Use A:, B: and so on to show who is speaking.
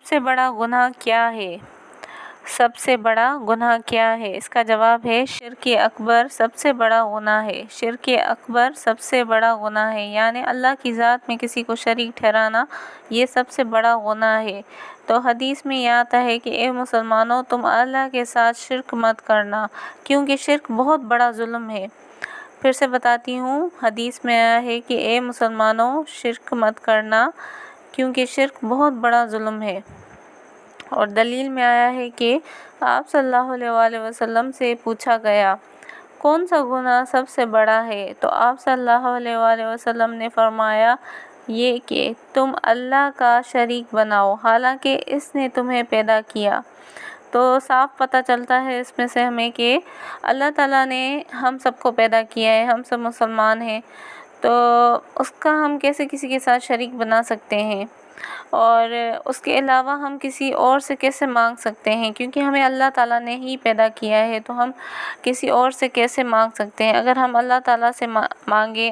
A: سے بڑا گناہ کیا ہے؟ سب سے بڑا گناہ کیا ہے؟ اس کا جواب ہے شرک اکبر سب سے بڑا گناہ ہے۔ شرک اکبر سب سے بڑا گناہ ہے، یعنی اللہ کی ذات میں کسی کو شریک ٹھہرانا، یہ سب سے بڑا گناہ ہے۔ تو حدیث میں یہ آتا ہے کہ اے مسلمانوں، تم اللہ کے ساتھ شرک مت کرنا، کیونکہ شرک بہت بڑا ظلم ہے۔ پھر سے بتاتی ہوں، حدیث میں آیا ہے کہ اے مسلمانوں، شرک مت کرنا، کیونکہ شرک بہت بڑا ظلم ہے۔ اور دلیل میں آیا ہے کہ آپ صلی اللہ علیہ وآلہ وسلم سے پوچھا گیا کون سا گناہ سب سے بڑا ہے، تو آپ صلی اللہ علیہ وآلہ وسلم نے فرمایا یہ کہ تم اللہ کا شریک بناؤ حالانکہ اس نے تمہیں پیدا کیا۔ تو صاف پتہ چلتا ہے اس میں سے ہمیں کہ اللہ تعالیٰ نے ہم سب کو پیدا کیا ہے، ہم سب مسلمان ہیں، تو اس کا ہم کیسے کسی کے ساتھ شریک بنا سکتے ہیں، اور اس کے علاوہ ہم کسی اور سے کیسے مانگ سکتے ہیں، کیونکہ ہمیں اللہ تعالیٰ نے ہی پیدا کیا ہے، تو ہم کسی اور سے کیسے مانگ سکتے ہیں؟ اگر ہم اللہ تعالیٰ سے مانگیں